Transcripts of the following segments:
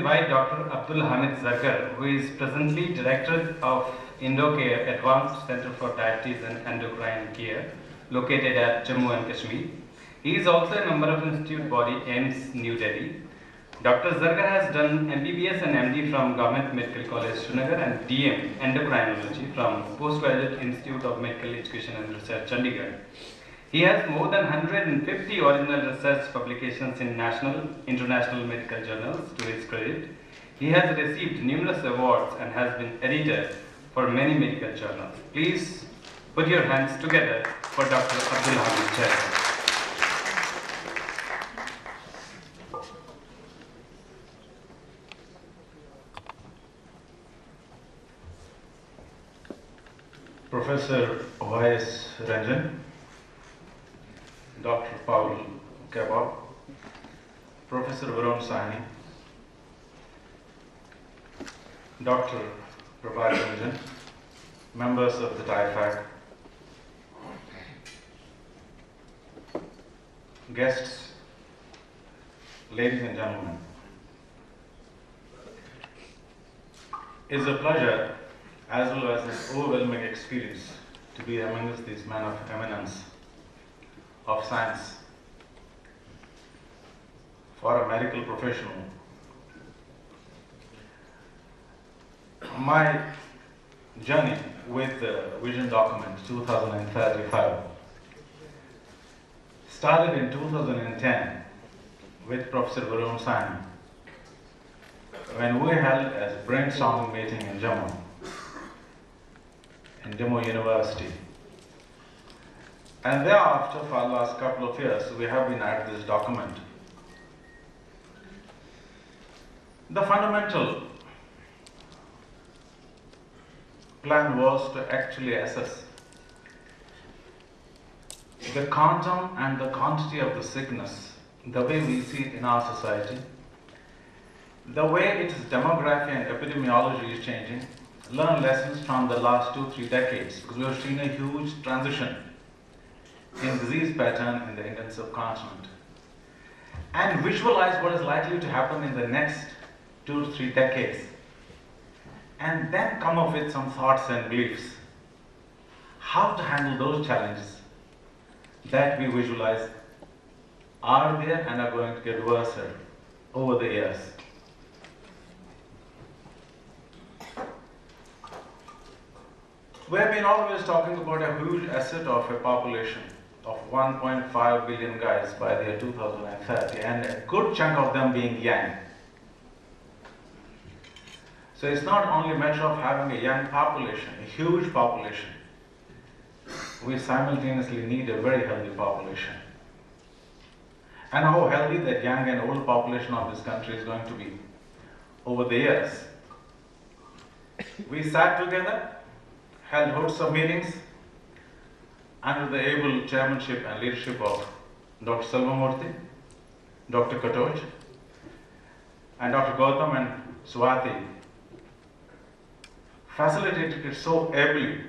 invite Dr. Zargar, who is presently Director of IndoCare Advanced Center for Diabetes and Endocrine Care, located at Jammu and Kashmir. He is also a member of Institute body AIMS, New Delhi. Dr. Zargar has done MBBS and MD from Government Medical College, Srinagar, and DM Endocrinology from Postgraduate Institute of Medical Education and Research, Chandigarh. He has more than 150 original research publications in national, international medical journals to his credit. He has received numerous awards and has been editor for many medical journals. Please put your hands together for Dr. Abdul Hamid Zargar. Professor Y.S. Ranjan, Dr. Paul Kebab, Professor Varun Sahni, Dr. Prabhat Ranjan, members of the TIFAC, guests, ladies and gentlemen. It is a pleasure as well as an overwhelming experience to be amongst these men of eminence of science for a medical professional. My journey with the Vision Document 2035 started in 2010 with Professor Varun Sahni when we held a brainstorming meeting in Jammu University. And thereafter, for the last couple of years, we have been at this document. The fundamental plan was to actually assess the quantum and the quantity of the sickness, the way we see it in our society, the way its demography and epidemiology is changing, learn lessons from the last 2-3 decades, because we have seen a huge transition in disease pattern in the Indian subcontinent, and visualize what is likely to happen in the next 2 to 3 decades, and then come up with some thoughts and beliefs how to handle those challenges that we visualize are there and are going to get worse over the years. We have been always talking about a huge asset of a population of 1.5 billion guys by the year 2030, and a good chunk of them being young. So it's not only a matter of having a young population, a huge population. We simultaneously need a very healthy population. And how healthy that young and old population of this country is going to be over the years. We sat together, held hosts of meetings under the able chairmanship and leadership of Dr. Selvamurthy, Dr. Katoj, and Dr. Gautam and Swati facilitated it so ably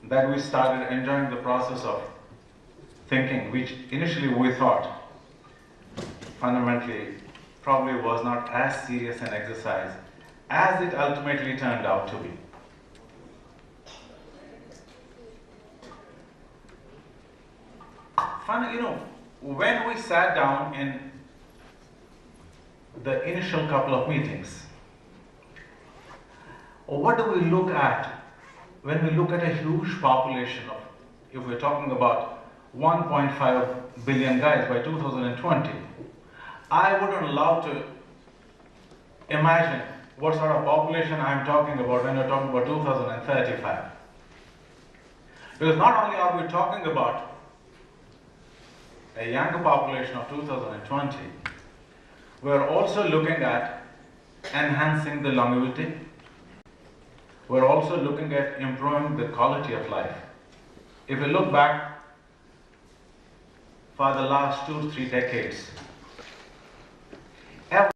that we started enjoying the process of thinking, which initially we thought fundamentally probably was not as serious an exercise as it ultimately turned out to be. When we sat down in the initial couple of meetings, what do we look at when we look at a huge population of, if we're talking about 1.5 billion guys by 2020, I wouldn't love to imagine what sort of population I'm talking about when we're talking about 2035. Because not only are we talking about a younger population of 2020, we're also looking at enhancing the longevity. We're also looking at improving the quality of life. If we look back for the last 2 to 3 decades,